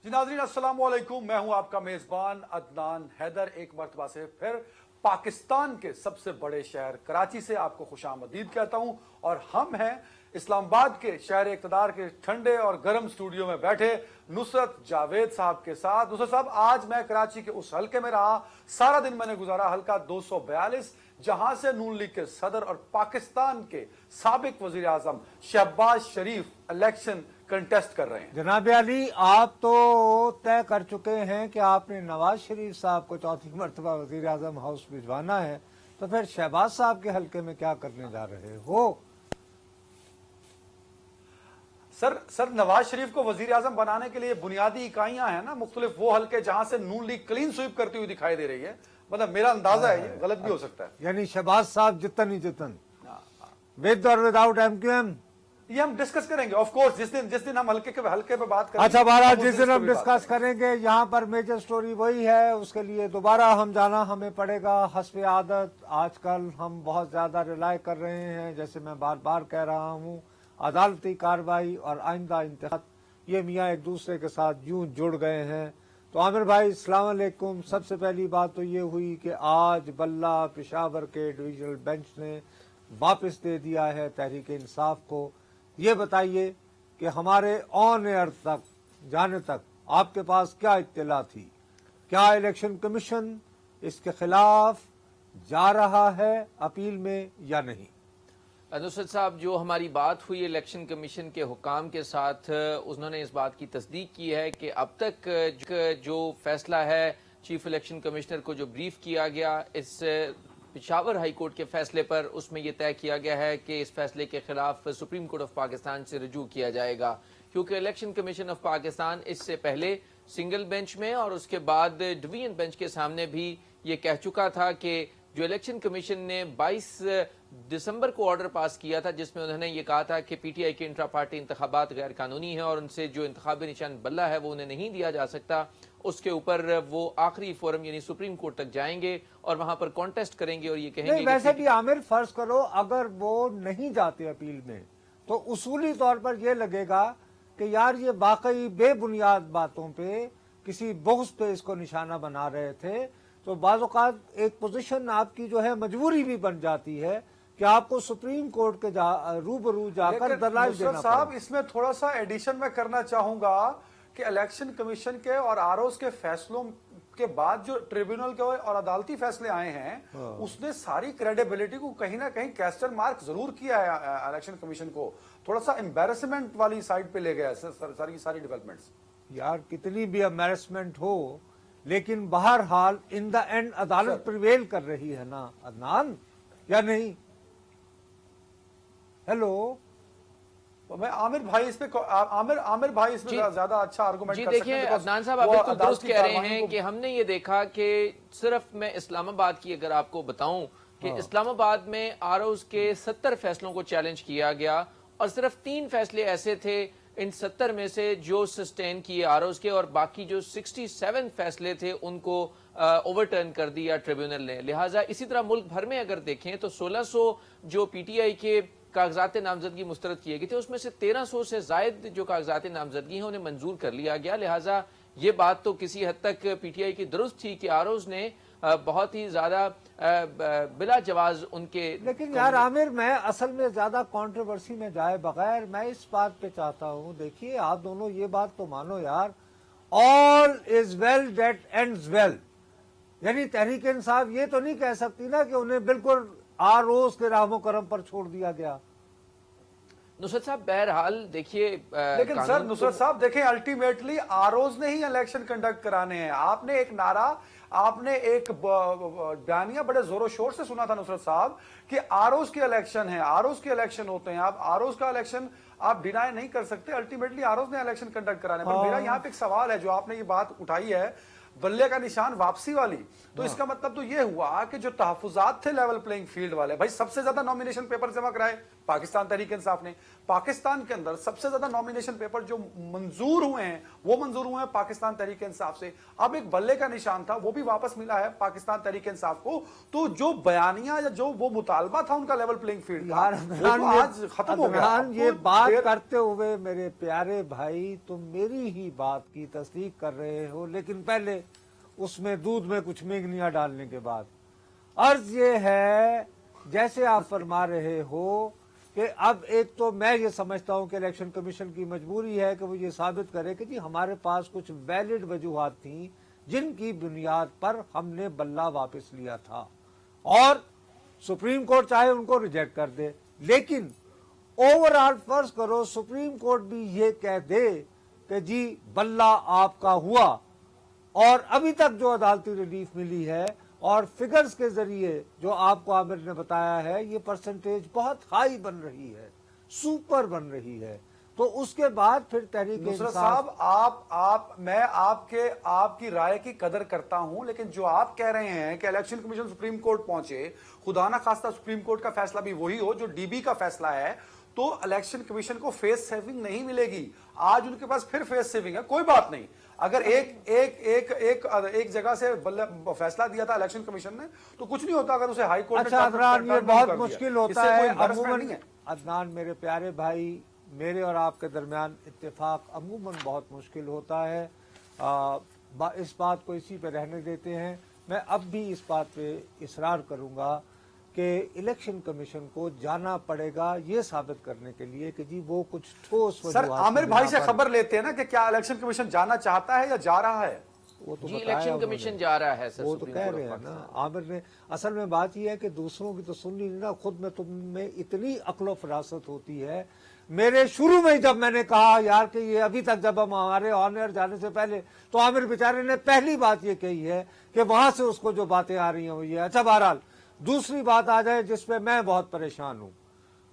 जी नाज़रीन अस्सलाम वालेकुम, मैं हूं आपका मेजबान अदनान हैदर। एक मरतबा से फिर पाकिस्तान के सबसे बड़े शहर कराची से आपको खुशामदीद कहता हूं और हम हैं इस्लामाबाद के शहर इक़्तिदार के ठंडे और गर्म स्टूडियो में बैठे नुसरत जावेद साहब के साथ। नुसरत साहब, आज मैं कराची के उस हलके में रहा, सारा दिन मैंने गुजारा हलका 242, जहां से नून लीग के सदर और पाकिस्तान के साबिक वजीर आजम शहबाज शरीफ इलेक्शन कंटेस्ट कर रहे हैं। जनाब अली, आप तो तय कर चुके हैं कि आपने नवाज शरीफ साहब को चौथी मरतबा वजीर आजम हाउस भिजवाना है, तो फिर शहबाज साहब के हलके में क्या करने जा रहे हो? सर नवाज शरीफ को वजीर आजम बनाने के लिए बुनियादी इकाइयां हैं ना, मुख्तलिफ वो हलके जहां से नून लीग क्लीन स्वीप करती हुई दिखाई दे रही है। मतलब मेरा अंदाजा है, ये गलत भी हो सकता है। यानी शहबाज साहब जितन ही जितन, विद और विदाउट एमक्यूएम, ये हम डिस्कस करेंगे ऑफ कोर्स जिस दिन हम हल्के पे बात करेंगे। अच्छा महाराज, जिस दिन हम डिस्कस करेंगे, यहाँ पर मेजर स्टोरी वही है, उसके लिए दोबारा हम जाना हमें पड़ेगा। हस्बे आदत आजकल हम बहुत ज्यादा रिलाय कर रहे हैं, जैसे मैं बार बार कह रहा हूँ, अदालती कार्रवाई और आइंदा इंतखाब, ये मियाँ एक दूसरे के साथ यूं जुड़ गए हैं। तो आमिर भाई अस्सलाम वालेकुम। सबसे पहली बात तो ये हुई कि आज बल्ला पेशावर के डिविजनल बेंच ने वापस दे दिया है तहरीक इंसाफ को। ये बताइए कि हमारे ऑन एयर तक जाने तक आपके पास क्या इत्तला थी? क्या इलेक्शन कमीशन इसके खिलाफ जा रहा है अपील में या नहीं? नुसरत साहब, जो हमारी बात हुई इलेक्शन कमीशन के हुकाम के साथ, उन्होंने इस बात की तस्दीक की है कि अब तक जो फैसला है चीफ इलेक्शन कमिश्नर को जो ब्रीफ किया गया इस पेशावर हाई कोर्ट के फैसले पर, उसमें यह तय किया गया है कि इस फैसले के खिलाफ सुप्रीम कोर्ट ऑफ पाकिस्तान से रजू किया जाएगा, क्योंकि इलेक्शन कमीशन ऑफ पाकिस्तान इससे पहले सिंगल बेंच में और उसके बाद डिवीजन बेंच के सामने भी ये कह चुका था कि जो इलेक्शन कमीशन ने 22 दिसंबर को ऑर्डर पास किया था, जिसमें उन्होंने ये कहा था कि पीटीआई के इंट्रा पार्टी इंतखाबात गैर कानूनी है और उनसे जो इंतखाबी निशान बल्ला है वो उन्हें नहीं दिया जा सकता, उसके ऊपर वो आखिरी फोरम यानी सुप्रीम कोर्ट तक जाएंगे और वहां पर कॉन्टेस्ट करेंगे और ये कहेंगे नहीं, वैसे भी आमिर फर्ज करो अगर वो नहीं जाते अपील में, तो उसूली तौर पर यह लगेगा कि यार ये वाकई बेबुनियाद बातों पे, किसी बुग़्ज़ पे इसको निशाना बना रहे थे। तो बाज़ औक़ात एक पोजीशन आपकी जो है मजबूरी भी बन जाती है कि आपको सुप्रीम कोर्ट के रूबरू जाकर दलाइल देना साहब, इसमें थोड़ा सा एडिशन मैं करना चाहूंगा कि इलेक्शन कमीशन के और आरओज के फैसलों के बाद जो ट्रिब्यूनल के और अदालती फैसले आए हैं, उसने सारी क्रेडिबिलिटी को कहीं ना कहीं क्वेश्चन मार्क जरूर किया है। इलेक्शन कमीशन को थोड़ा सा एम्बैरेसमेंट वाली साइड पे ले गया है सारी डेवलपमेंट्स। यार कितनी भी एम्बैरेसमेंट हो, लेकिन बहरहाल इन द एंड अदालत प्रिवेल कर रही है ना अदनान, या नहीं? हेलो, मैं आमिर भाई इस पे आमिर भाई इसमें ज्यादा अच्छा आर्गुमेंट जी कर सकते हैं। देखिए अदनान साहब, आप बिल्कुल दुरुस्त कह रहे हैं कि हमने ये देखा कि सिर्फ मैं इस्लामाबाद की अगर आपको बताऊं कि इस्लामाबाद में आरओज के 70 फैसलों को चैलेंज किया गया और सिर्फ 3 फैसले ऐसे थे इन 70 में से जो सस्टेन किए आरओज के, और बाकी जो 67 फैसले थे उनको ओवरटर्न कर दिया ट्रिब्यूनल ने। लिहाजा इसी तरह मुल्क भर में अगर देखें तो 1600 जो पीटीआई के कागजात नामजदगी मुस्तरद किए गए थे, उसमें से 1300 से जायद जो कागजात नामजदगी हैं उन्हें मंजूर कर लिया गया। लिहाजा ये बात तो किसी हद तक पीटीआई की दुरुस्त थी कि आरओज ने बहुत ही ज्यादा बिला जवाज उनके। लेकिन यार आमिर, मैं असल में ज्यादा कंट्रोवर्सी में जाए बगैर मैं इस बात पे चाहता हूँ, देखिए आप दोनों ये बात तो मानो यार, all is well that ends well. यानी तहरीक इंसाफ ये तो नहीं कह सकती ना कि उन्हें बिल्कुल आरओज के राहमो करम पर छोड़ दिया गया। नुसरत साहब, बहरहाल देखिए, लेकिन सर नुसरत साहब देखें, अल्टीमेटली आरओज ने ही इलेक्शन कंडक्ट कराने हैं। आपने एक नारा, आपने एक बयानिया बड़े जोरों शोर से सुना था नुसरत साहब कि आरओज के इलेक्शन है, आरओज के इलेक्शन होते हैं। आप आरओज का इलेक्शन आप डिनाई नहीं कर सकते, अल्टीमेटली आरओज ने इलेक्शन कंडक्ट कराने। पर मेरा यहाँ पे एक सवाल है, जो आपने ये बात उठाई है बल्ले का निशान वापसी वाली, तो इसका मतलब तो ये हुआ कि जो तहफुजात थे लेवल प्लेइंग फील्ड वाले, भाई सबसे ज्यादा नॉमिनेशन पेपर जमा कराए पाकिस्तान तहरीक इंसाफ ने। पाकिस्तान के अंदर सबसे ज्यादा नॉमिनेशन पेपर जो मंजूर हुए हैं वो मंजूर हुए हैं पाकिस्तान तहरीक इंसाफ से। अब एक बल्ले का निशान था वो भी वापस मिला है पाकिस्तान तहरीक इंसाफ को। तो जो बयानिया या जो वो मुतालबा था उनका लेवल प्लेइंग फील्ड का, वो तो आज खत्म हो गया। अब ये तो बात देर- करते हुए मेरे प्यारे भाई, तुम मेरी ही बात की तस्दीक कर रहे हो, लेकिन पहले उसमें दूध में कुछ मेंगनियां डालने के बाद अर्ज ये है, जैसे आप फरमा रहे हो कि अब एक तो मैं ये समझता हूं कि इलेक्शन कमीशन की मजबूरी है कि वो ये साबित करे कि जी हमारे पास कुछ वैलिड वजूहात थी जिनकी बुनियाद पर हमने बल्ला वापस लिया था, और सुप्रीम कोर्ट चाहे उनको रिजेक्ट कर दे। लेकिन ओवरऑल फर्ज करो सुप्रीम कोर्ट भी ये कह दे कि जी बल्ला आपका हुआ, और अभी तक जो अदालती रिलीफ मिली है और फिगर्स के जरिए जो आपको आमिर ने बताया है, ये परसेंटेज बहुत हाई बन रही है, सुपर बन रही है। तो उसके बाद फिर तहरीक नुसरत इंसाफ, साहब मैं आपकी राय की कदर करता हूं, लेकिन जो आप कह रहे हैं कि इलेक्शन कमीशन सुप्रीम कोर्ट पहुंचे, खुदा ना खास्ता सुप्रीम कोर्ट का फैसला भी वही हो जो डीबी का फैसला है, तो इलेक्शन कमीशन को फेस सेविंग नहीं मिलेगी। आज उनके पास फिर फेस सेविंग है, कोई बात नहीं। अगर एक जगह से फैसला दिया था इलेक्शन कमीशन ने तो कुछ नहीं होता, अगर उसे हाई कोर्ट अच्छा अदनान, ये बहुत मुश्किल होता है अमूमन। अदनान मेरे प्यारे भाई, मेरे और आपके दरमियान इत्तेफाक अमूमन बहुत मुश्किल होता है। इस बात को इसी पे रहने देते हैं। मैं अब भी इस बात पे इसरार करूंगा कि इलेक्शन कमीशन को जाना पड़ेगा ये साबित करने के लिए कि जी वो कुछ ठोस सर आमिर भाई से खबर लेते हैं ना कि क्या इलेक्शन कमीशन जाना चाहता है या जा रहा है। वो तो जी बताया इलेक्शन उन्होंने। कमीशन जा रहा है सर, वो तो सुप्रीम कह कोर्ट रहे ऑफ हैं ना पाकिस्तान। आमिर ने। असल में बात यह है कि दूसरों की तो सुननी नहीं ना, खुद में तुम में इतनी अक्ल फरासत होती है। मेरे शुरू में ही जब मैंने कहा यार कि ये अभी तक जब हम हमारे ऑन एयर जाने से पहले, तो आमिर बेचारे ने पहली बात ये कही है कि वहां से उसको जो बातें आ रही हैं वो ये। अच्छा बहरहाल दूसरी बात आ जाए जिसपे मैं बहुत परेशान हूं,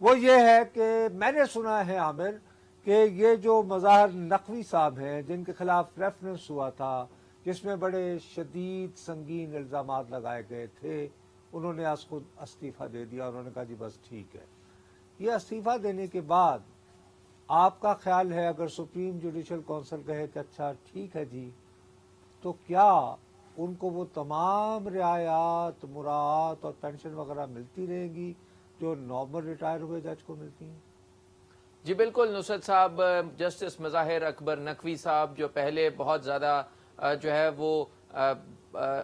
वो ये है कि मैंने सुना है आमिर कि ये जो मज़ाहिर नकवी साहब हैं जिनके खिलाफ रेफरेंस हुआ था, जिसमें बड़े शदीद संगीन इल्जामात लगाए गए थे, उन्होंने आज खुद इस्तीफा दे दिया। उन्होंने कहा जी बस ठीक है। ये इस्तीफा देने के बाद आपका ख्याल है अगर सुप्रीम जुडिशल काउंसिल कहे कि अच्छा ठीक है जी, तो क्या उनको वो तमाम रियायत, मुरात और पेंशन वगैरह मिलती रहेंगी जो नॉर्मल रिटायर हुए जज को मिलती हैं? जी बिल्कुल नुसरत साहब, जस्टिस मज़ाहिर अकबर नकवी साहब जो पहले बहुत ज़्यादा जो है वो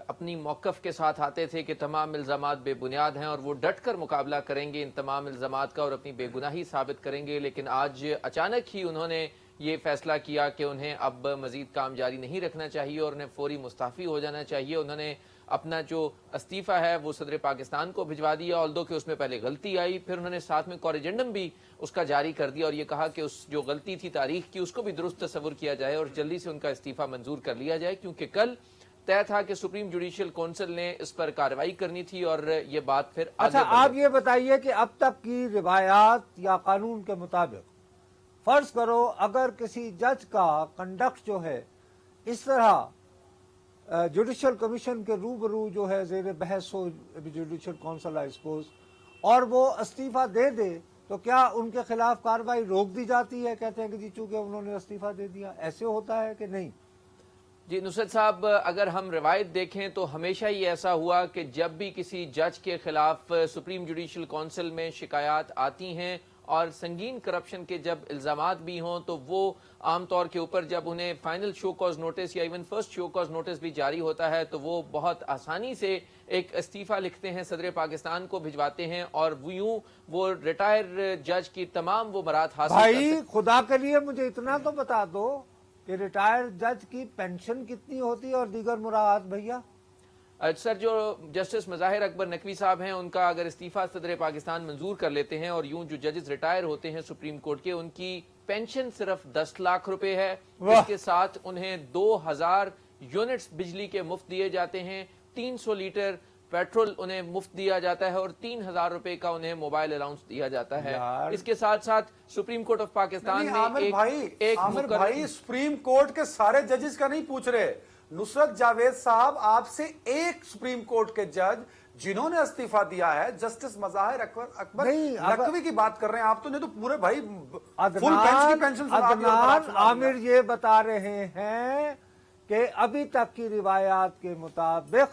अपनी मौक़िफ़ के साथ आते थे कि तमाम इल्ज़ामात बेबुनियाद हैं और वो डट कर मुकाबला करेंगे इन तमाम इल्ज़ामात का और अपनी बेगुनाही साबित करेंगे, लेकिन आज अचानक ही उन्होंने ये फैसला किया कि उन्हें अब मज़ीद काम जारी नहीं रखना चाहिए और उन्हें फौरी मुस्ताफ़ी हो जाना चाहिए। उन्होंने अपना जो इस्तीफ़ा है वो सदर पाकिस्तान को भिजवा दिया, ऑल्दो कि उसमें पहले गलती आई, फिर उन्होंने साथ में कॉरिजेंडम भी उसका जारी कर दिया और ये कहा कि उस जो गलती थी तारीख की उसको भी दुरुस्त तस्वुर किया जाए और जल्दी से उनका इस्तीफ़ा मंजूर कर लिया जाए, क्योंकि कल तय था कि सुप्रीम जुडिशियल काउंसिल ने इस पर कार्रवाई करनी थी और ये बात फिर अच्छा आप ये बताइए कि अब तक की रिवायात या कानून के मुताबिक फर्ज करो अगर किसी जज का कंडक्ट जो है इस तरह जुडिशियल कमीशन के रूबरू जो है जेर बहस हो जुडिशियल काउंसिल आई सपोज, और वो इस्तीफा दे दे, तो क्या उनके खिलाफ कार्रवाई रोक दी जाती है? कहते हैं कि जी चूंकि उन्होंने इस्तीफा दे दिया, ऐसे होता है कि नहीं? जी नुसरत साहब, अगर हम रिवायत देखें तो हमेशा ही ऐसा हुआ कि जब भी किसी जज के खिलाफ सुप्रीम जुडिशियल काउंसिल में शिकायत आती हैं और संगीन करप्शन के जब इल्जामात भी हों तो वो आमतौर के ऊपर जब उन्हें फाइनल शो कॉज नोटिस या even first show cause notice भी जारी होता है तो वो बहुत आसानी से एक इस्तीफा लिखते हैं, सदर पाकिस्तान को भिजवाते हैं और यूं वो रिटायर जज की तमाम वो मराहत हासिल भाई खुदा के लिए मुझे इतना तो बता दो कि रिटायर जज की पेंशन कितनी होती है और दीगर मुराद भैया? सर जो जस्टिस मज़ाहिर अकबर नकवी साहब हैं उनका अगर इस्तीफा सदर पाकिस्तान मंजूर कर लेते हैं और यूं जो जजेस रिटायर होते हैं सुप्रीम कोर्ट के, उनकी पेंशन सिर्फ 10 लाख रुपए है। इसके साथ उन्हें 2000 यूनिट्स बिजली के मुफ्त दिए जाते हैं, 300 लीटर पेट्रोल उन्हें मुफ्त दिया जाता है और 3000 रुपए का उन्हें मोबाइल अलाउंस दिया जाता है। इसके साथ साथ सुप्रीम कोर्ट ऑफ पाकिस्तान ने आमिर भाई सुप्रीम कोर्ट के सारे जजेस का नहीं पूछ रहे। नुसरत जावेद साहब आपसे एक सुप्रीम कोर्ट के जज जिन्होंने इस्तीफा दिया है जस्टिस मज़ाहिर अकबर नहीं, नकवी की बात कर रहे हैं आप, तो नहीं तो पूरे भाई फुल अदनान की पेंशन सुना दी और बरात अदनान सुना दी। आमिर ये बता रहे हैं कि अभी तक की रिवायात के मुताबिक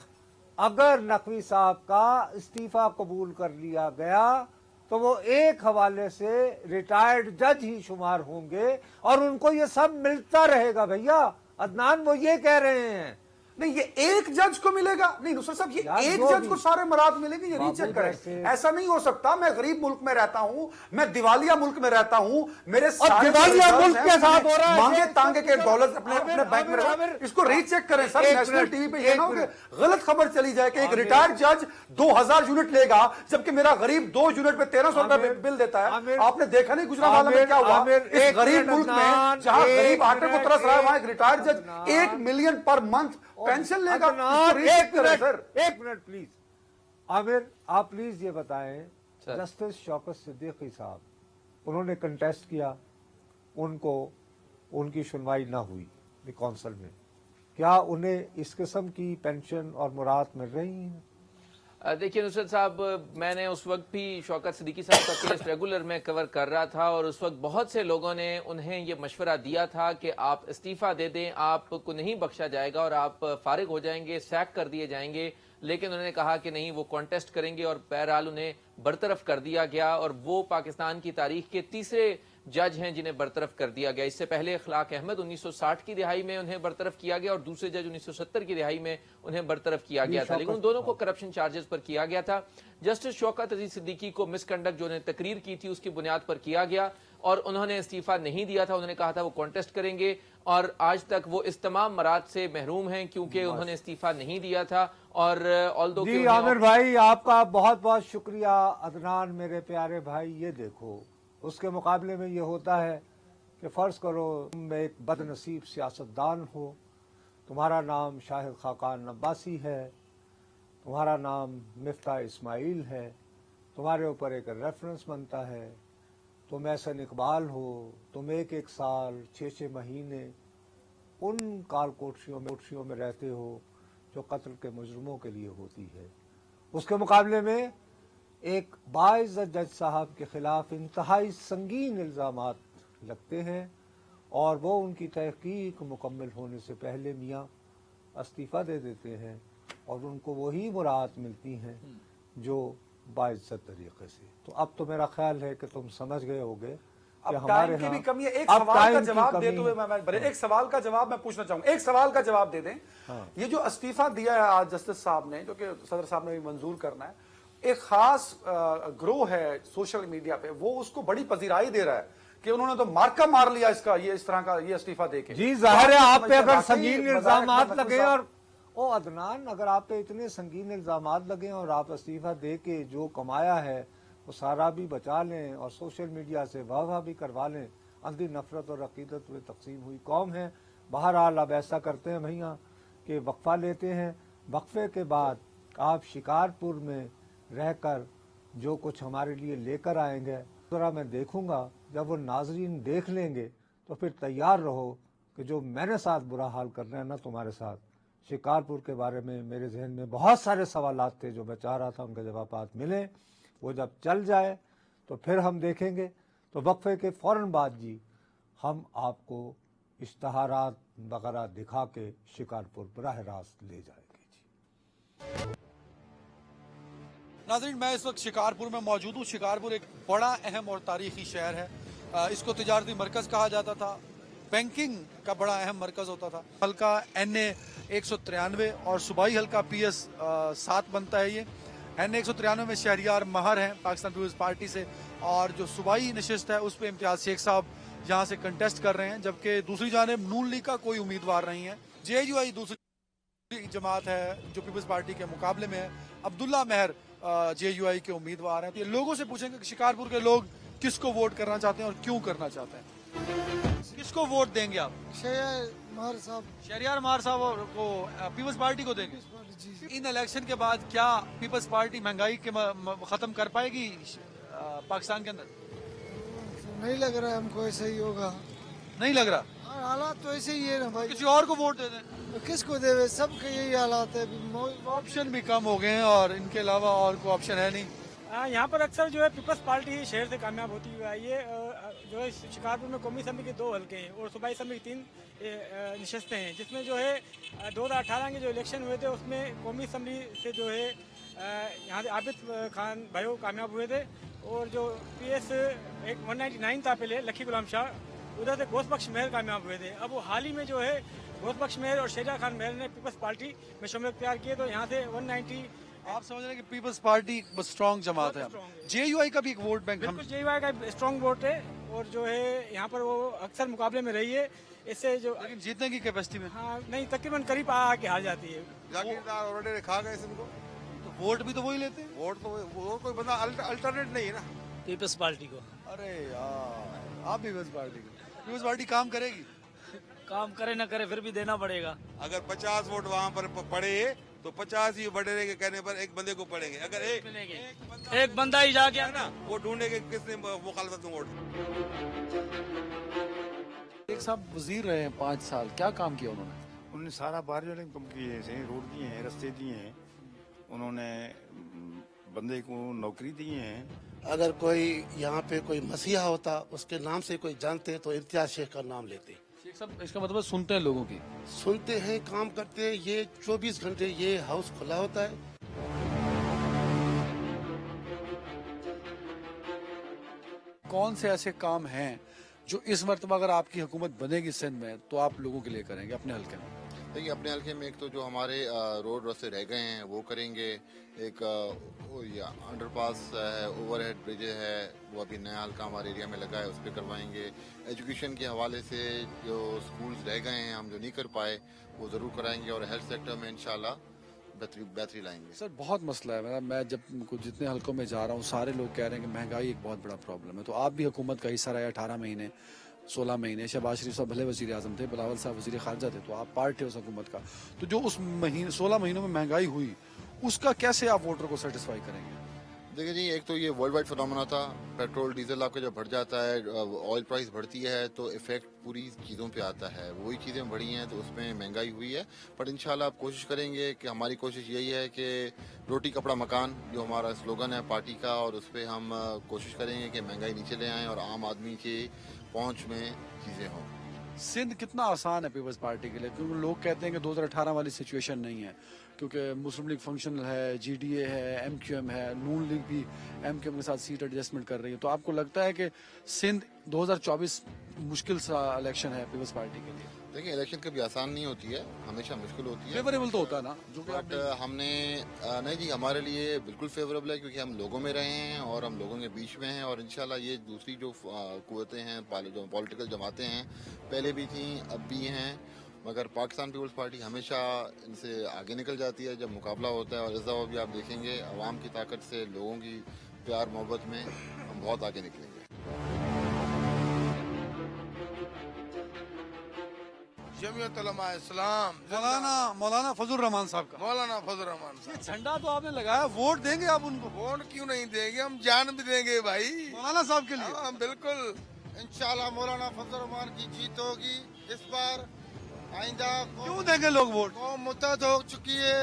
अगर नकवी साहब का इस्तीफा कबूल कर लिया गया तो वो एक हवाले से रिटायर्ड जज ही शुमार होंगे और उनको ये सब मिलता रहेगा। भैया अदनान वो ये कह रहे हैं। नहीं, ये एक जज को मिलेगा नहीं नुसरत साहब, ये यार, एक जो जज भी- को सारे मराद मिलेंगे, ये बाबू रीचेक करें। जैसे- ऐसा नहीं हो सकता, मैं गरीब मुल्क में रहता हूं, मैं दिवालिया मुल्क में रहता हूं, मेरे सारे दिवालिया रिजर्व्स मुल्क हैं, के साथ मैंने हो रहा है। मांगे ये तांगे के सब डॉलर अपने आमिर, अपने बैंक में आमिर, रखे। आमिर, इसको रीचेक करें सर। एक नेशनल मिनट, टीवी पे ये एक ना हो कि मिनट। गलत खबर चली जाए कि एक आमिर, रिटायर्ड जज 2000 यूनिट लेगा जबकि मेरा गरीब 2 यूनिट पे 1300 रुपए आमिर, बिल देता है। आमिर, आपने देखा नहीं गुजरांवाला में आमिर, क्या हुआ? आमिर, इस एक गरीब मिनट मुल्क में अदनान, जहां एक गरीब आटे को मिनट, तरस रहा है वहां एक एक रिटायर्ड जज Adnan. 1 million per month pension लेगा। अदनान, इसको रीचेक करें सर। एक मिनट प्लीज। आमिर आप प्लीज ये बताएं, सर। जस्टिस शौकत सिद्दीकी साहब उन्होंने कंटेस्ट किया, उनको उनकी सुनवाई ना हुई कौंसिल में, क्या उन्हें इस किस्म की पेंशन और मुराद मिल रही हैं? देखिए नुसरत साहब, मैंने उस वक्त भी शौकत सिद्दीकी साहब का केस रेगुलर में कवर कर रहा था और उस वक्त बहुत से लोगों ने उन्हें ये मशवरा दिया था कि आप इस्तीफा दे दें, आपको नहीं बख्शा जाएगा और आप फारिग हो जाएंगे, सैक कर दिए जाएंगे। लेकिन उन्होंने कहा कि नहीं, वो कॉन्टेस्ट करेंगे और बहरहाल उन्हें बरतरफ कर दिया गया और वो पाकिस्तान की तारीख के तीसरे जज हैं जिन्हें बरतरफ कर दिया गया। इससे पहले अखलाक अहमद 1960 की दिहाई में उन्हें बरतरफ किया गया और दूसरे जज 1970 की दिहाई में उन्हें बरतरफ किया गया था, लेकिन उन दोनों को करप्शन चार्जेस पर किया गया था। जस्टिस शौकत अजीज सिद्दीकी को मिसकंडक्ट जो उन्होंने तकरीर की थी उसकी बुनियाद पर किया गया और उन्होंने इस्तीफा नहीं दिया था। उन्होंने कहा था वो कॉन्टेस्ट करेंगे और आज तक वो इस तमाम मराद से महरूम हैं क्योंकि उन्होंने इस्तीफा नहीं दिया था। और ऑल्दो जी आमिर भाई आपका बहुत बहुत शुक्रिया। अदनान मेरे प्यारे भाई, ये देखो उसके मुकाबले में ये होता है कि फ़र्ज़ करो तुम एक बदनसीब सियासतदान हो, तुम्हारा नाम शाहिद खाकान अब्बासी है, तुम्हारा नाम मिफ्ता इस्माइल है, तुम्हारे ऊपर एक रेफरेंस बनता है, तुम एहसन इकबाल हो, तुम एक साल 6 महीने उन काल कोठरियों में रहते हो जो कत्ल के मुजरमों के लिए होती है। उसके मुकाबले में एक बाइज़्ज़त जज साहब के खिलाफ इंतहाई संगीन इल्ज़ामात लगते हैं और वो उनकी तहकीक मुकम्मल होने से पहले मियाँ इस्तीफ़ा दे देते हैं और उनको वही मुराद मिलती हैं जो बाइज़्ज़त तरीके से। तो अब तो मेरा ख्याल है कि तुम समझ गए होगे कि अब हमारे टाइम की भी यहाँ कमी है। एक अब सवाल का टाइम की जवाब कमी देते हुए एक सवाल का जवाब मैं पूछना चाहूंगा, एक सवाल का जवाब दे दें। ये जो इस्तीफा दिया है आज जस्टिस साहब ने, जो कि सदर साहब ने भी मंजूर करना है, एक खास ग्रोह है सोशल मीडिया पे, वो उसको बड़ी पजीराई दे रहा है कि उन्होंने तो मार्का मार लिया इसका, ये इस तरह का ये इस्तीफा देके। जी जाहिर है आप पे अगर वाकई संगीन मजाक इल्जामात नकवी लगे साहब- और ओ अदनान अगर आप पे इतने संगीन इल्जामात लगे और आप इस्तीफा दे के जो कमाया है वो सारा भी बचा लें और सोशल मीडिया से वाह भी करवा लें, अंधी नफरत और अकीदत में तकसीम हुई कौम है। बहरहाल अब ऐसा करते हैं भैया कि वक्फा लेते हैं, वक्फे के बाद आप शिकारपुर में रहकर जो कुछ हमारे लिए लेकर आएंगे जरा मैं देखूंगा, जब वो नाजरीन देख लेंगे तो फिर तैयार रहो कि जो मैंने साथ बुरा हाल करना है ना तुम्हारे साथ। शिकारपुर के बारे में मेरे जहन में बहुत सारे सवालात थे जो मैं चाह रहा था उनके जवाब मिले, वो जब चल जाए तो फिर हम देखेंगे। तो वक्फे के फ़ौरन बाद जी हम आपको इश्तहारात वगैरह दिखा के शिकारपुर बराह रास्त ले जाएंगे जी। नाज़रीन, मैं इस वक्त शिकारपुर में मौजूद हूँ। शिकारपुर एक बड़ा अहम और तारीखी शहर है। इसको तिजारती मरकज़ कहा जाता था, बैंकिंग का बड़ा अहम मरकज़ होता था। हल्का NA 193 और सूबाई हल्का PS 7 बनता है। ये NA 193 में शहरियार महर हैं पाकिस्तान पीपल्स पार्टी से, और जो सूबाई नशिस्त है उस पर इम्तियाज़ शेख साहब यहाँ से कंटेस्ट कर रहे हैं, जबकि दूसरी जानिब नून लीग का कोई उम्मीदवार नहीं है। JUI दूसरी जमात है जो पीपल्स पार्टी के मुकाबले में है। अब्दुल्ला महर JUI के उम्मीदवार हैं। तो ये लोगों से पूछेंगे कि शिकारपुर के लोग किसको वोट करना चाहते हैं और क्यों करना चाहते हैं। किसको वोट देंगे आप? शहरियार महर साहब को, पीपल्स पार्टी को देंगे। इन इलेक्शन के बाद क्या पीपल्स पार्टी महंगाई के खत्म कर पाएगी पाकिस्तान के अंदर? नहीं लग रहा है हमको ऐसा ही होगा। नहीं लग रहा। हालात तो ऐसे ही है ना भाई। किसी और को वोट दे दें। किसको देवे, सबके यही हालात है। ऑप्शन भी कम हो गए हैं और इनके अलावा और कोई ऑप्शन है नहीं। यहाँ पर अक्सर जो है पीपल्स पार्टी ही शहर से कामयाब होती हुई आई है। जो है शिकारपुर में कौमी असम्बली के 2 हल्के हैं और सूबाई असम्बली के 3 नशस्तें हैं, जिसमें जो है 2018 के जो इलेक्शन हुए थे उसमें कौमी असम्बली से जो है यहाँ से आबिद खान भाइयों कामयाब हुए थे, और जो PS 199 था पहले लखी गुलाम शाह, उधर से घोष बख्श मेहर कामयाब हुए थे। अब वो हाल ही में जो है घोष बख्श मेहर और शेजा खान मेहर ने पीपल्स पार्टी में शमूलियत तैयार की है, तो यहाँ से 190 आप समझ रहे हैं कि पीपल्स पार्टी स्ट्रांग जमात है। JUI का भी एक वोट बैंक हम बिल्कुल JUI का स्ट्रांग वोट है, और जो है यहाँ पर वो अक्सर मुकाबले में रही है, इससे जो लेकिन जीतने की कैपेसिटी में हाँ नहीं तकरीबन करीब आके हार जाती है। जागीरदार ऑलरेडी खा गए इनको, तो वोट भी तो वही लेते हैं। वोट तो वो कोई बंदा अल्टरनेट नहीं है ना। पीपल्स पार्टी को अरे यार आप पीपल्स पार्टी काम करेगी। काम करे ना करे फिर भी देना पड़ेगा। अगर 50 वोट वहाँ पर पड़े तो 50 ही बढ़ने के कहने पर एक बंदे को पड़ेंगे। अगर एक बंदा ही जाके है ना, वो ढूंढेंगे किसने मुखालफत में वोट। एक साहब वजीर रहे हैं 5 साल, क्या काम किया उन्होंने? उन्होंने सारा बाहर वाले कम किए हैं, रोड दिए हैं, रास्ते दिए हैं, उन्होंने बंदे को नौकरी दी है। अगर कोई यहाँ पे कोई मसीहा होता, उसके नाम से कोई जानते तो इम्तियाज शेख का नाम लेते। शेख साहब इसका मतलब सुनते हैं लोगों की, सुनते हैं, काम करते हैं, ये 24 घंटे ये हाउस खुला होता है। कौन से ऐसे काम हैं जो इस मर्तबा अगर आपकी हुकूमत बनेगी सिंध में तो आप लोगों के लिए करेंगे अपने हल्के में? देखिए अपने हल्के में एक तो जो हमारे रोड रास्ते रह गए हैं वो करेंगे, एक अंडरपास है, ओवरहेड ब्रिज है, वो अभी नया हल्का हमारे एरिया में लगा है, उस पर करवाएंगे। एजुकेशन के हवाले से जो स्कूल्स रह गए हैं हम जो नहीं कर पाए वो ज़रूर कराएंगे, और हेल्थ सेक्टर में इंशाल्लाह बेहतरी लाएंगे। सर बहुत मसला है, मैं जब जितने हल्कों में जा रहा हूँ सारे लोग कह रहे हैं कि महंगाई एक बहुत बड़ा प्रॉब्लम है। तो आप भी हुकूमत का हिस्सा रहे 18 महीने 16 महीने, शहबाज शरीफ साहब भले वजीर आजम थे, बिलावल साहब वजीर खारजा थे, तो आप पार्ट थे उस हुकूमत का। तो जो उस 16 महीनों में महंगाई हुई उसका कैसे आप वोटर को सेटिस्फाई करेंगे? देखिए जी, एक तो ये वर्ल्ड वाइड फिनोमेना था, पेट्रोल डीजल आपका जब बढ़ जाता है, ऑयल प्राइस बढ़ती है तो इफेक्ट पूरी चीज़ों पे आता है। वही चीज़ें बढ़ी हैं तो उसमें महंगाई हुई है, बट इंशाल्लाह आप कोशिश करेंगे कि हमारी कोशिश यही है कि रोटी कपड़ा मकान जो हमारा स्लोगन है पार्टी का, और उस पर हम कोशिश करेंगे कि महंगाई नीचे ले आएँ और आम आदमी की पहुँच में चीज़ें हों। सिंध कितना आसान है पीपल्स पार्टी के लिए? क्योंकि लोग कहते हैं कि 2018 वाली सिचुएशन नहीं है, क्योंकि मुस्लिम लीग फंक्शनल है, GDA है, MQM है, नून लीग भी MQM के साथ सीट एडजस्टमेंट कर रही है। तो आपको लगता है कि सिंध 2024 मुश्किल सा इलेक्शन है पीपल्स पार्टी के लिए? देखिए इलेक्शन कभी आसान नहीं होती है, हमेशा मुश्किल होती है। फेवरेबल तो होता है ना, जो कि बट हमने नहीं जी, हमारे लिए बिल्कुल फेवरेबल है, क्योंकि हम लोगों में रहे हैं और हम लोगों के बीच में हैं, और इंशाल्लाह ये दूसरी जो कुव्वतें हैं, जो पॉलिटिकल जमातें हैं, पहले भी थी अब भी हैं, मगर पाकिस्तान पीपल्स पार्टी हमेशा इनसे आगे निकल जाती है जब मुकाबला होता है। और इस दफ़ा भी आप देखेंगे अवाम की ताकत से, लोगों की प्यार मोहब्बत में हम बहुत आगे निकलेंगे। जमीयत उलमा इस्लाम मौलाना फजल रहमान साहब का मौलाना फजल रहमान साहब। झंडा तो आपने लगाया, वोट देंगे आप उनको? वोट क्यों नहीं देंगे, हम जान भी देंगे भाई मौलाना साहब के लिए। हाँ बिल्कुल, इंशाल्लाह मौलाना फजल रहमान की जीत होगी इस बार। आइंदा क्यों देंगे लोग वोट? कौम मुतहद हो चुकी है,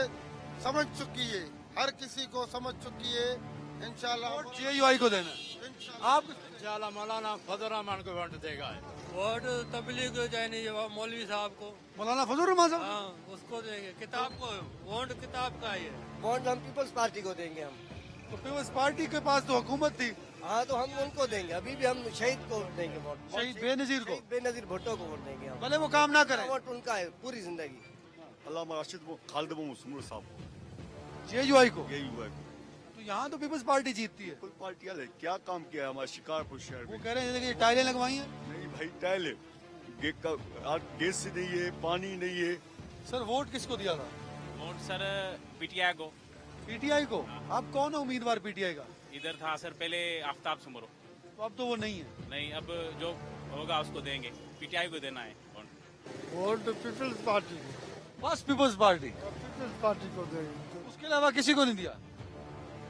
समझ चुकी है, हर किसी को समझ चुकी है। इंशाल्लाह JUI को देना आप? मौलाना फजल रहमान को वोट देगा। वोट तबलीग जानी मौलवी साहब को, मौलाना फजल रहमान साहब? हाँ उसको देंगे। किताब को वोट किताब का ही है। वोट हम पीपल्स पार्टी को देंगे हम। तो पीपल्स पार्टी के पास तो हुकूमत थी। हाँ तो हम उनको देंगे, अभी भी हम शहीद को देंगे वोट। शहीद बेनजीर को? शहीद बेनजीर भुट्टो को वोट देंगे हम, भले वो काम ना करें। वोट उनका है पूरी जिंदगी। अल्लामा राशिद खालिद मुसम्मद साहब JUI को? यही हुआ है। तो यहाँ तो पीपल्स पार्टी जीतती है। कोई पार्टी वाले क्या काम किया है हमारे शिकारपुर शहर वो में? कह रहे हैं कि टाइलें लगवाई हैं। नहीं भाई, टाइल गैस नहीं है, पानी नहीं है। सर वोट किसको दिया था? वोट सर PTI को। PTI को? आप कौन है उम्मीदवार PTI का? इधर था सर पहले आफ्ताब सुमरो, तो अब तो वो नहीं है। नहीं अब जो होगा उसको देंगे, PTI को देना है वोट पीपल्स पार्टी को, बस पीपल्स पार्टी? पीपल्स पार्टी को देंगे। उसके अलावा किसी को नहीं दिया?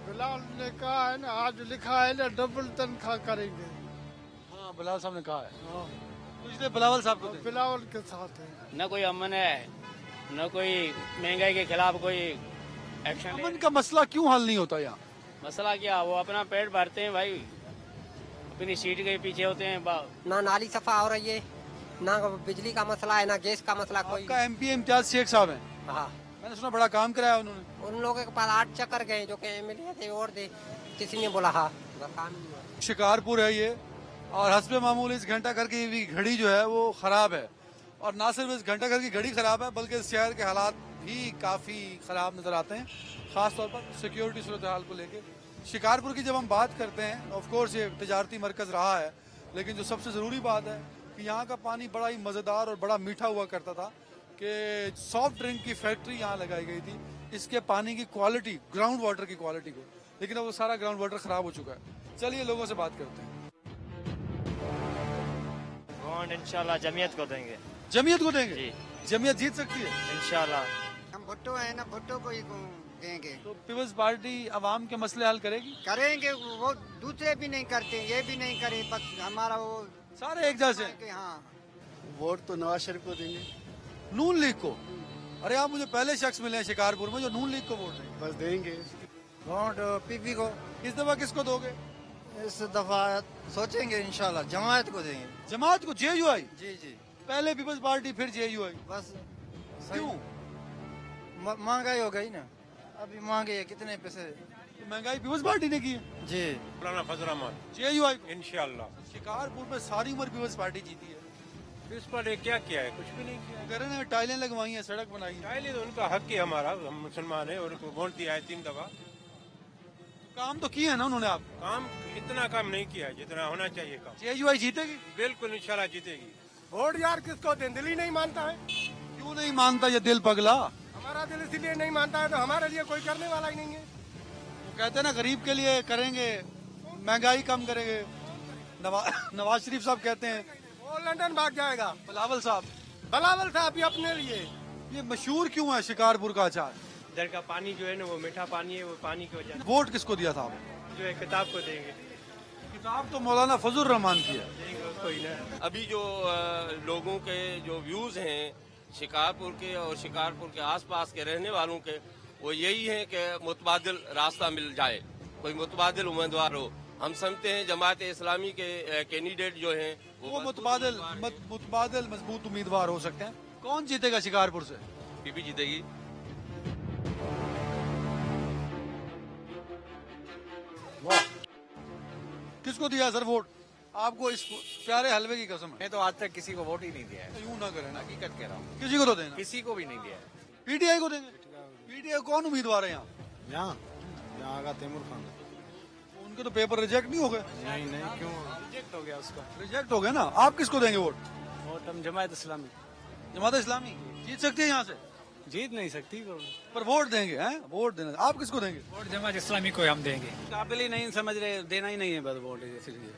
बिलाल ने कहा है ना, आज लिखा है ना डबल तनख्वाह करेंगे। हाँ बिलाल साहब ने कहा है, तो इसलिए बिलावल साहब को देंगे। बिलावल के साथ है न कोई अमन है, न कोई महंगाई के खिलाफ कोई एक्शन। अमन का मसला क्यों हल नहीं होता यहाँ? मसला क्या, वो अपना पेट भरते हैं भाई, अपनी सीट के पीछे होते हैं। ना नाली सफा हो रही है, ना बिजली का मसला है, ना गैस का मसला कोई। आपका MP इम्तियाज शेख साहब हैं, हाँ, मैंने सुना बड़ा काम कराया उन्होंने। उन लोगों के पास 8 चक्कर गए जो कि MLA थे, वोट दे, किसी ने बोला हाँ काम नहीं हुआ। शिकारपुर है ये, और हस्बे मामूल इस घंटा घर की घड़ी जो है वो खराब है, और ना सिर्फ इस घंटा घर की घड़ी खराब है बल्कि इस शहर के हालात भी काफी खराब नजर आते हैं, खास तौर पर सिक्योरिटी सूरत हाल को लेके। शिकारपुर की जब हम बात करते हैं, ऑफ कोर्स ये तिजारती मरकज रहा है, लेकिन जो सबसे जरूरी बात है कि यहाँ का पानी बड़ा ही मजेदार और बड़ा मीठा हुआ करता था कि सॉफ्ट ड्रिंक की फैक्ट्री यहाँ लगाई गई थी इसके पानी की क्वालिटी, ग्राउंड वाटर की क्वालिटी को, लेकिन अब वो सारा ग्राउंड वाटर खराब हो चुका है। चलिए लोगों से बात करते हैं। वोट इंशाल्लाह जमीयत को देंगे। जमीयत को देंगे? जी। जमीयत जीत सकती है इंशाल्लाह। हम भुट्टो है ना, भुट्टो को ही देंगे। तो पीपल्स पार्टी अवाम के मसले हल करेगी? करेंगे, वो दूसरे भी नहीं करते, ये भी नहीं करे, बस हमारा वो सारे एक जैसे। हाँ, वोट तो नवाज शरीफ को देंगे। नून लीग को? अरे आप मुझे पहले शख्स मिले हैं शिकारपुर में जो नून लीग को वोट देंगे। बस देंगे वोट PP को। इस दफा किसको दोगे? इस दफा सोचेंगे इंशाल्लाह जमायत को देंगे। जमात को? JUI? जी जी, पहले पीपल्स पार्टी फिर JUI? बस क्यों? महंगाई हो गई ना, अभी महंगाई है, कितने पैसे। तो महंगाई पीपल्स पार्टी ने की है। जी, मौलाना फजल रहमान JUI को? इंशाल्लाह। शिकारपुर में सारी उम्र पीपल्स पार्टी जीती है। इस पर क्या किया है? कुछ भी नहीं किया। कह रहे हैं टाइलें लगवाई हैं, सड़क बनाई है। पहले तो उनका हक ही हमारा, हम मुसलमान है, उनको वोट दिया है 3 दफा। काम तो किए है ना उन्होंने? आप काम इतना काम नहीं किया है जितना होना चाहिए काम। JUI जीतेगी? बिल्कुल इंशाल्लाह जीतेगी। वोट यार किसको दें, दिल ही नहीं मानता है। क्यों नहीं मानता ये दिल पगला? हमारा दिल इसीलिए नहीं मानता है तो हमारे लिए कोई करने वाला ही नहीं है। वो कहते हैं ना गरीब के लिए करेंगे, महंगाई कम करेंगे। नवाज शरीफ साहब कहते हैं। वो लंदन भाग जाएगा। बिलावल साहब? बिलावल साहब भी अपने लिए। ये मशहूर क्यों है शिकारपुर का अचार? इधर का पानी जो है ना वो मीठा पानी है, वो पानी की वजह वोट किसको दिया था आपने? जो है किताब को देंगे। किताब तो मौलाना फजल रहमान की है। देंगे उसको ही ना। अभी जो लोगों के जो व्यूज हैं शिकारपुर के और शिकारपुर के आसपास के रहने वालों के, वो यही है कि मुतबादिल रास्ता मिल जाए, कोई मुतबादिल उम्मीदवार हो। हम समझते हैं जमात इस्लामी के कैंडिडेट जो हैं वो मुतबादिल मजबूत उम्मीदवार हो सकते हैं। कौन जीतेगा शिकारपुर से? PP जीतेगी। वाह, किसको दिया सर वोट? आपको इस प्यारे हलवे की कसम है। मैं तो आज तक किसी को वोट ही नहीं दिया है, यूं ना करें ना, हकीकत कह रहा हूँ, किसी को तो देना। किसी को भी नहीं दिया है। PTI को देंगे? PTI कौन उम्मीदवार है यहाँ? यहाँ का तैमूर खान। उनके तो पेपर रिजेक्ट नहीं हो गए? नहीं, क्यों? रिजेक्ट हो गया उसका। रिजेक्ट हो गए ना। आप किसको देंगे वोट? वोट हम जमात इस्लामी। जमात इस्लामी जीत सकती है यहाँ से? जीत नहीं सकती पर वोट देंगे हैं? वोट देना। आप किसको देंगे? वोट जमात इस्लामी को हम देंगे। काबिल ही नहीं समझ रहे, देना ही नहीं है बस वोट, इसलिए।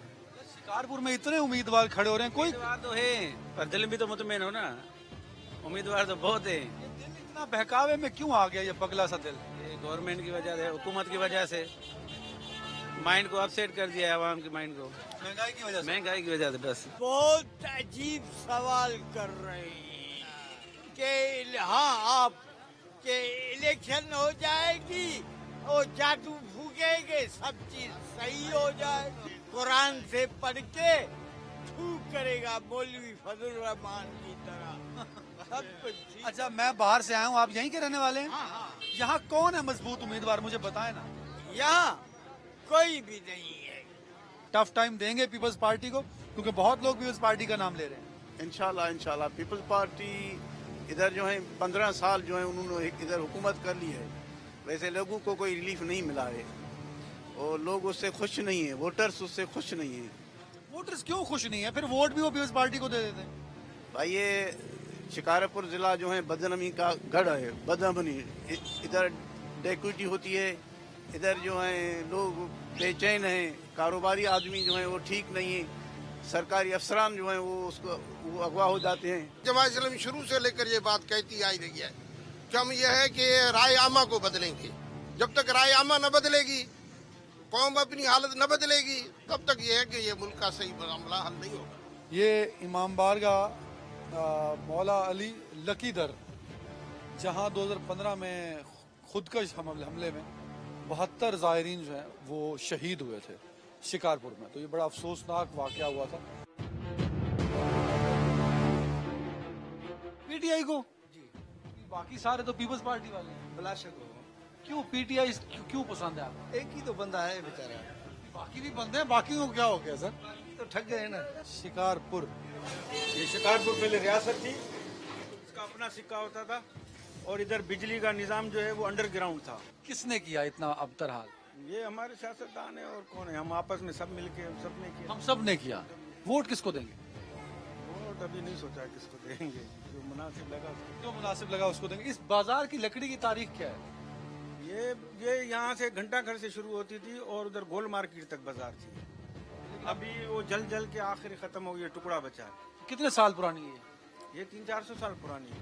शिकारपुर में इतने उम्मीदवार खड़े हो रहे हैं, कोई उम्मीदवार तो है पर दिल भी तो मुतमईन हो ना। उम्मीदवार तो बहुत है। इतना बहकावे में क्यों आ गया ये पगला सा दिल? ये गवर्नमेंट की वजह से, हुकूमत की वजह से माइंड को अपसेट कर दिया है, आवाम के माइंड को, महंगाई की वजह से। महंगाई की वजह से बस। बहुत अजीब सवाल कर रहे हैं कि हाँ आप के इलेक्शन हो जाएगी और जादू फूकेंगे, सब चीज सही हो जाएगी। कुरान से पढ़ के थू करेगा मौलवी फजल रहमान की तरह, सब कुछ ठीक। अच्छा, मैं बाहर से आया हूँ, आप यहीं के रहने वाले हैं? यहाँ कौन है मजबूत उम्मीदवार, मुझे बताएं ना। यहाँ कोई भी नहीं है। टफ टाइम देंगे पीपल्स पार्टी को, क्योंकि बहुत लोग पीपल्स पार्टी का नाम ले रहे हैं। इंशाल्लाह पीपल्स पार्टी इधर जो है 15 साल जो है उन्होंने इधर हुकूमत कर ली है, वैसे लोगों को कोई रिलीफ नहीं मिला है और लोग उससे खुश नहीं है, वोटर्स उससे खुश नहीं है। वोटर्स क्यों खुश नहीं है? फिर वोट भी वो पीपल्स पार्टी को दे देते हैं। भाई ये शिकारपुर जिला जो है बदनामी का गढ़ है, बदनामी। इधर डेक्यूटी होती है, इधर जो है लोग बेचैन हैं, कारोबारी आदमी जो है वो ठीक नहीं है, सरकारी अफसरान जो है वो अगवा हो जाते हैं। जमात इस्लामी शुरू से लेकर ये बात कहती आई रही है कि हम यह है कि राय आमा को बदलेंगे। जब तक राय आमा न बदलेगी, कौम अपनी हालत न बदलेगी, तब तक ये है कि ये मुल्क का सही मामला हल नहीं होगा। ये इमाम बारगाह मौला अली लकीदर जहां 2015 में खुदकश हमले में 72 ज़ायरीन जो हैं वो शहीद हुए थे शिकारपुर में, तो ये बड़ा अफसोसनाक वाकया हुआ था। पीटीआई को जी, बाकी सारे तो पीपल्स पार्टी वाले हैं। बिलाशक हो, क्यों पीटीआई क्यों पसंद है आपको? एक ही तो बंदा है बेचारा, बाकी भी बंदे हैं, बाकी को क्या हो गया सर? तो ठग गए ना। शिकारपुर, ये शिकारपुर पहले रियासत थी, इसका अपना सिक्का होता था, और इधर बिजली का निज़ाम जो है वो अंडरग्राउंड था। किसने किया इतना अबतर हाल? ये हमारे सियासतदान है, और कौन है, हम आपस में सब मिलके सबने किया। हम सब ने किया। वोट किसको देंगे? वोट अभी नहीं सोचा किसको देंगे, जो मुनासिब लगा उसको। जो मुनासिब लगा उसको देंगे। इस बाजार की लकड़ी की तारीख क्या है? ये यहाँ से घंटा घर से शुरू होती थी और उधर गोल मार्केट तक बाजार थी। अभी वो जल जल के आखिर खत्म हो गई, टुकड़ा बचा है। कितने साल पुरानी है ये 300-400 साल पुरानी है।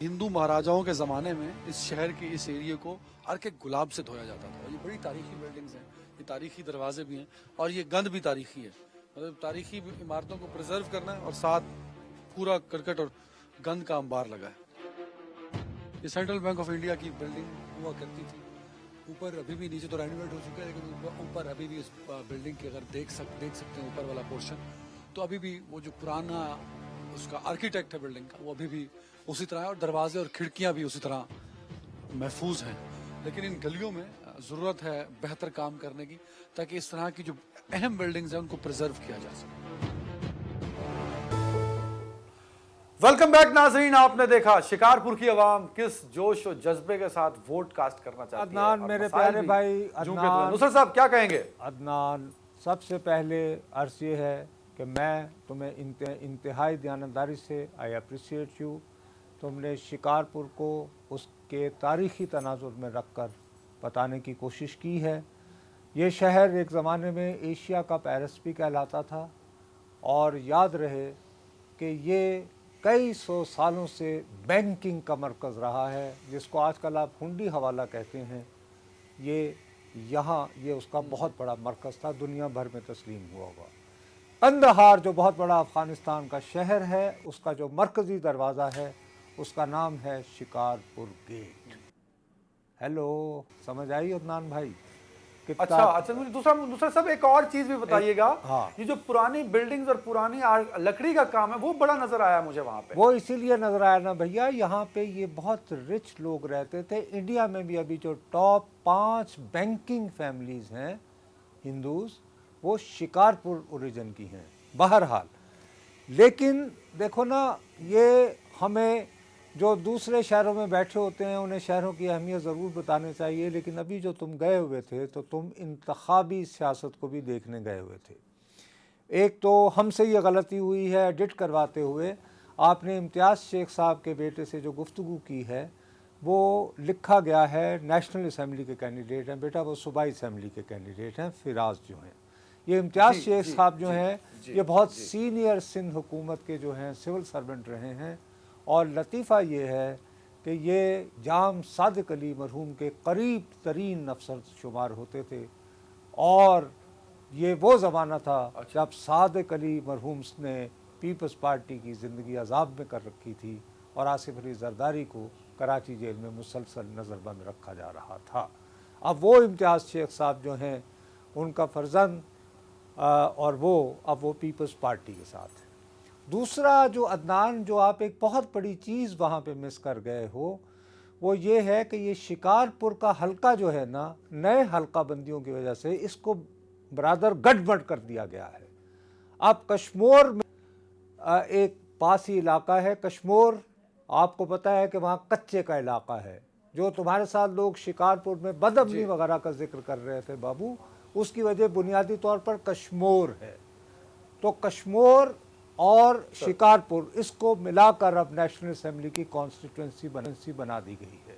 हिंदू महाराजाओं के ज़माने में इस शहर के इस एरिया को अर्के गुलाब से धोया जाता था। ये बड़ी तारीखी बिल्डिंग्स हैं, ये तारीखी दरवाजे भी हैं, और ये गंद भी तारीखी है। मतलब तारीखी इमारतों को प्रिजर्व करना है, और साथ पूरा करकट और गंद का अंबार लगा है। ये सेंट्रल बैंक ऑफ इंडिया की बिल्डिंग हुआ करती थी। ऊपर अभी भी, नीचे तो रेनोवेट हो चुका है, लेकिन ऊपर अभी भी इस बिल्डिंग के अगर देख सकते हैं ऊपर वाला पोर्शन, तो अभी भी वो जो पुराना उसका आर्किटेक्ट है बिल्डिंग का, वो अभी भी उसी तरह है, और दरवाजे और खिड़कियां भी उसी तरह महफूज हैं। लेकिन इन गलियों में ज़रूरत है बेहतर काम करने की, ताकि इस तरह की जो अहम बिल्डिंग्स हैं उनको प्रिजर्व किया जा सके। वेलकम बैक नाजरीन, आपने देखा शिकारपुर की आवाम किस जोश और जज्बे के साथ वोट कास्ट करना चाहती है। अदनान, मेरे प्यारे भाई अदनान, नुसरत साहब क्या कहेंगे? अदनान, सबसे पहले अर्ज ये है कि मैं तुम्हें इंतहाई दयानतदारी से आई अप्रिशिएट यू। तुमने शिकारपुर को उसके तारीख़ी तनाजुर में रख कर बताने की कोशिश की है। ये शहर एक ज़माने में एशिया का पेरिस भी कहलाता था, और याद रहे कि ये कई सौ सालों से बैंकिंग का मरकज़ रहा है, जिसको आजकल आप हुंडी हवाला कहते हैं। ये उसका बहुत बड़ा मरकज़ था, दुनिया भर में तस्लीम हुआ हुआ। कंदहार जो बहुत बड़ा अफ़गानिस्तान का शहर है, उसका जो मरकज़ी दरवाज़ा है उसका नाम है शिकारपुर गेट। हेलो, समझ आई अदनान भाई? अच्छा, मुझे दूसरा सब एक और चीज भी बताइएगा। हाँ, ये जो पुरानी बिल्डिंग्स और पुरानी लकड़ी का काम है वो बड़ा नजर आया मुझे वहाँ पे। वो इसीलिए नजर आया ना भैया, यहाँ पे ये बहुत रिच लोग रहते थे। इंडिया में भी अभी जो टॉप 5 बैंकिंग फैमिलीज हैं हिंदूज, वो शिकारपुर ओरिजिन की हैं। बहरहाल, लेकिन देखो ना, ये हमें जो दूसरे शहरों में बैठे होते हैं उन्हें शहरों की अहमियत ज़रूर बतानी चाहिए, लेकिन अभी जो तुम गए हुए थे तो तुम इंतखाबी सियासत को भी देखने गए हुए थे। एक तो हमसे ये गलती हुई है, एडिट करवाते हुए आपने इम्तियाज़ शेख साहब के बेटे से जो गुफ्तगू की है वो लिखा गया है नेशनल असम्बली के कैंडिडेट हैं। बेटा, वो सूबाई असम्बली के कैंडिडेट हैं, फिराज जो हैं। ये इम्तियाज़ शेख साहब जो हैं, ये बहुत सीनियर सिंध हुकूमत के जो हैं सिविल सर्वेंट रहे हैं, और लतीफ़ा ये है कि ये जाम सादिक अली मरहूम के करीब तरीन अफसर शुमार होते थे, और ये वो ज़माना था जब सादिक अली मरहूम ने पीपल्स पार्टी की ज़िंदगी अजाब में कर रखी थी, और आसिफ अली जरदारी को कराची जेल में मुसलसल नज़रबंद रखा जा रहा था। अब वो इम्तियाज़ शेख साहब जो हैं, उनका फर्जंद, और अब वो पीपल्स पार्टी के साथ है। दूसरा जो अदनान, जो आप एक बहुत बड़ी चीज़ वहाँ पे मिस कर गए हो, वो ये है कि ये शिकारपुर का हल्का जो है ना, नए हल्का बंदियों की वजह से इसको बरादर गड़बड़ कर दिया गया है। अब कश्मोर में एक पासी इलाका है कश्मोर, आपको पता है कि वहाँ कच्चे का इलाका है। जो तुम्हारे साथ लोग शिकारपुर में बदअमनी वगैरह का जिक्र कर रहे थे बाबू, उसकी वजह बुनियादी तौर पर कश्मोर है। तो कश्मोर और शिकारपुर, इसको मिलाकर अब नेशनल असेंबली की कॉन्स्टिट्यूंसी बना दी गई है।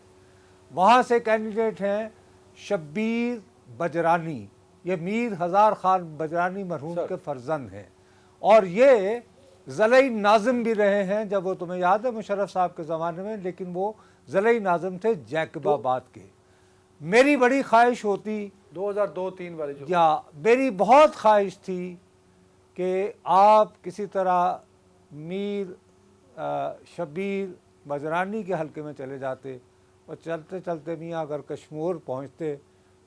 वहाँ से कैंडिडेट हैं शब्बीर बजरानी, ये मीर हज़ार खान बजरानी मरहूम के फर्जंद हैं, और ये ज़लई नाज़िम भी रहे हैं, जब वो तुम्हें याद है मुशर्रफ साहब के ज़माने में, लेकिन वो ज़लई नाज़िम थे जैकबाबाद के। मेरी बड़ी ख्वाहिश होती 2002-3 वाली जो, या मेरी बहुत ख्वाहिश थी کہ آپ کسی طرح میر شبیر بجرانی کے حلقے میں چلے جاتے اور چلتے چلتے میاں اگر کشمور پہنچتے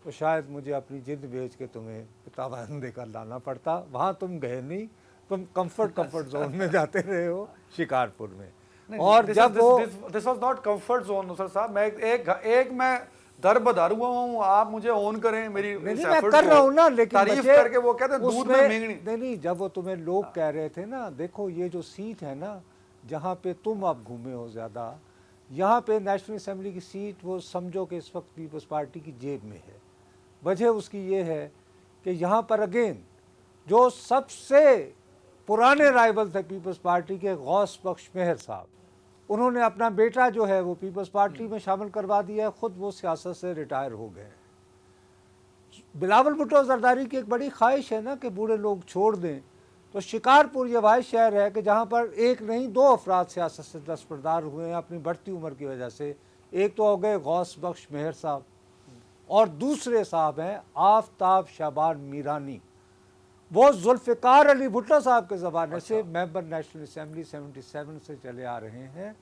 تو شاید مجھے اپنی جلد بیچ کے تمہیں تاوان دے کر لانا پڑتا. وہاں تم گئے نہیں, تم کمفرٹ زون میں جاتے رہے ہو شکارپور میں. اور جب وہ this was not comfort zone Nusrat Sahab, میں ایک میں در بدر ہوا ہوں, آپ مجھے اون کریں میری میں کر رہا ہوں نا, لیکن تعریف کر کے وہ کہتے ہیں دودھ میں مینگنی. نہیں, جب وہ تمہیں لوگ کہہ رہے تھے نا, دیکھو یہ جو سیٹ ہے نا جہاں پہ تم اب گھومے ہو زیادہ, یہاں پہ نیشنل اسمبلی کی سیٹ وہ سمجھو کہ اس وقت پیپلز پارٹی کی جیب میں ہے. وجہ اس کی یہ ہے کہ یہاں پر اگین جو سب سے پرانے رائیول تھے پیپلز پارٹی کے, غوث بخش مہر صاحب, انہوں نے اپنا بیٹا جو ہے وہ پیپلز پارٹی میں شامل کروا دیا ہے, خود وہ سیاست سے ریٹائر ہو گئے. بلاول بھٹو زرداری کی ایک بڑی خواہش ہے نا کہ بوڑھے لوگ چھوڑ دیں, تو شکارپور یہ واحد شہر ہے کہ جہاں پر ایک نہیں 2 افراد سیاست سے دستبردار ہوئے ہیں اپنی بڑھتی عمر کی وجہ سے. ایک تو ہو گئے غوث بخش مہر صاحب, اور دوسرے صاحب ہیں آفتاب شعبان میرانی. وہ ذوالفقار علی بھٹو صاحب کے زمانے سے ممبر نیشنل اسمبلی 77 سے چلے آ رہے ہیں.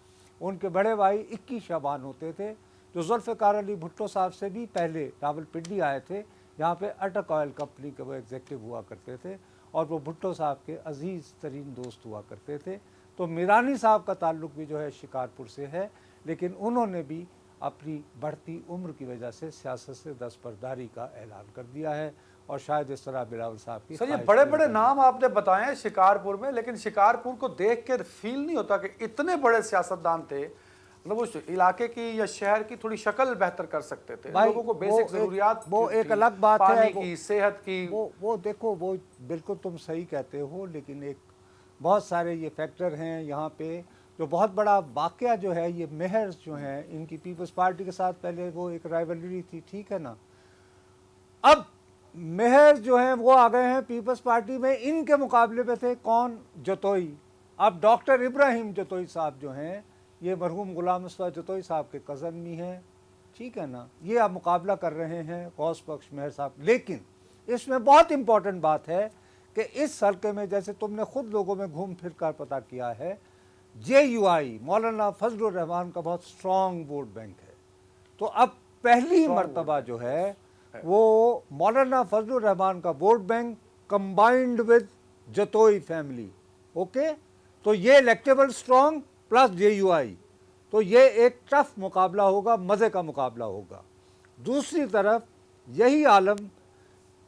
ان کے بڑے بھائی 21 شعبان ہوتے تھے, جو ذوالفقار علی بھٹو صاحب سے بھی پہلے راول پنڈی آئے تھے, جہاں پہ اٹک آئل کمپنی کے وہ ایگزیکٹو ہوا کرتے تھے, اور وہ بھٹو صاحب کے عزیز ترین دوست ہوا کرتے تھے. تو میرانی صاحب کا تعلق بھی جو ہے شکارپور سے ہے, لیکن انہوں نے بھی اپنی بڑھتی عمر کی وجہ سے سیاست سے دستبرداری کا اعلان کر دیا ہے, اور شاید اس طرح بلاول صاحب کی. سر یہ بڑے بڑے نام آپ نے بتائے ہیں شکارپور میں, لیکن شکارپور کو دیکھ کے فیل نہیں ہوتا کہ اتنے بڑے سیاستدان تھے, مطلب اس علاقے کی یا شہر کی تھوڑی شکل بہتر کر سکتے تھے, لوگوں کو بیسک ضروریات, وہ ایک الگ بات ہے, پانی کی, صحت کی. وہ دیکھو, وہ بالکل تم صحیح کہتے ہو, لیکن ایک بہت سارے یہ فیکٹر ہیں یہاں پہ. جو بہت بڑا واقعہ جو ہے, یہ مہر جو ہیں ان کی پیپلز پارٹی کے ساتھ پہلے وہ ایک رائیولری تھی, ٹھیک ہے نا. اب مہر جو ہیں وہ آ گئے ہیں پیپلز پارٹی میں, ان کے مقابلے پہ تھے کون, جتوئی. اب ڈاکٹر ابراہیم جتوئی صاحب جو ہیں یہ مرحوم غلام مصطفیٰ جتوئی صاحب کے کزن بھی ہیں, ٹھیک ہے نا. یہ اب مقابلہ کر رہے ہیں غوث بخش مہر صاحب. لیکن اس میں بہت امپورٹنٹ بات ہے کہ اس حلقے میں, جیسے تم نے خود لوگوں میں گھوم پھر کر پتہ کیا ہے, JUI مولانا فضل الرحمان کا بہت سٹرونگ ووٹ بینک ہے. تو اب پہلی مرتبہ جو ہے وہ مولانا فضل الرحمان کا vote bank combined with Jatoi family, okay. تو یہ الیکٹیبل سٹرونگ پلس JUI, تو یہ ایک ٹف مقابلہ ہوگا, مزے کا مقابلہ ہوگا. دوسری طرف یہی عالم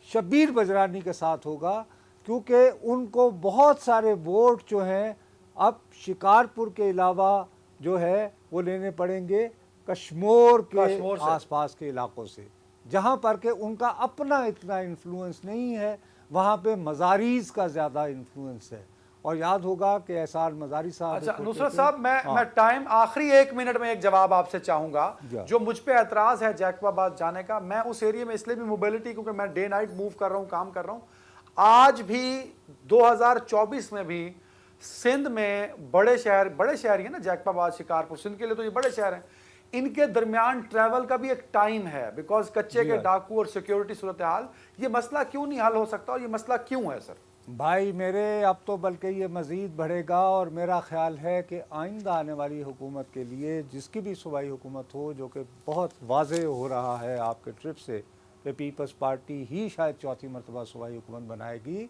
شبیر بجرانی کے ساتھ ہوگا, کیونکہ ان کو بہت سارے ووٹ جو ہیں اب شکارپور کے علاوہ جو ہے وہ لینے پڑیں گے کشمور کے آس پاس کے علاقوں سے, جہاں پر کہ ان کا اپنا اتنا انفلوئنس نہیں ہے, وہاں پہ مزاریز کا زیادہ انفلوئنس ہے. اور یاد ہوگا کہ احسان مزاری صاحب. اچھا نصرت صاحب, میں ٹائم آخری 1 منٹ میں ایک جواب آپ سے چاہوں گا. جو مجھ پہ اعتراض ہے جیکب آباد جانے کا, میں اس ایریے میں اس لیے بھی موبیلٹی, کیونکہ میں ڈے نائٹ موو کر رہا ہوں, کام کر رہا ہوں. آج بھی 2024 میں بھی سندھ میں بڑے شہر ہی ہیں نا, جیکب آباد, شکارپور, سندھ کے لیے تو یہ بڑے شہر ہیں, ان کے درمیان ٹریول کا بھی ایک ٹائم ہے, بیکاز کچے کے ڈاکو اور سیکیورٹی صورتحال. یہ مسئلہ کیوں نہیں حل ہو سکتا, اور یہ مسئلہ کیوں ہے سر؟ بھائی میرے, اب تو بلکہ یہ مزید بڑھے گا, اور میرا خیال ہے کہ آئندہ آنے والی حکومت کے لیے, جس کی بھی صوبائی حکومت ہو, جو کہ بہت واضح ہو رہا ہے آپ کے ٹرپ سے کہ پیپلز پارٹی ہی شاید چوتھی مرتبہ صوبائی حکومت بنائے گی.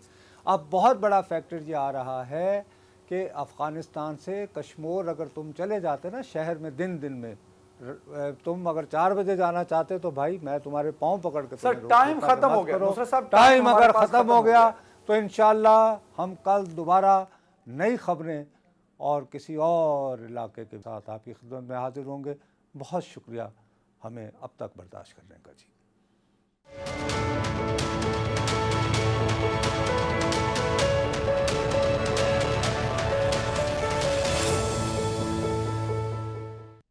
اب بہت بڑا فیکٹر یہ آ رہا ہے کہ افغانستان سے کشمور اگر تم چلے جاتے نا شہر میں, دن میں تم اگر 4 بجے جانا چاہتے تو بھائی میں تمہارے پاؤں پکڑ کے, سر ٹائم ختم ہو گیا, ٹائم اگر ختم ہو گیا تو انشاءاللہ ہم کل دوبارہ نئی خبریں اور کسی اور علاقے کے ساتھ آپ کی خدمت میں حاضر ہوں گے. بہت شکریہ ہمیں اب تک برداشت کرنے کا. جی.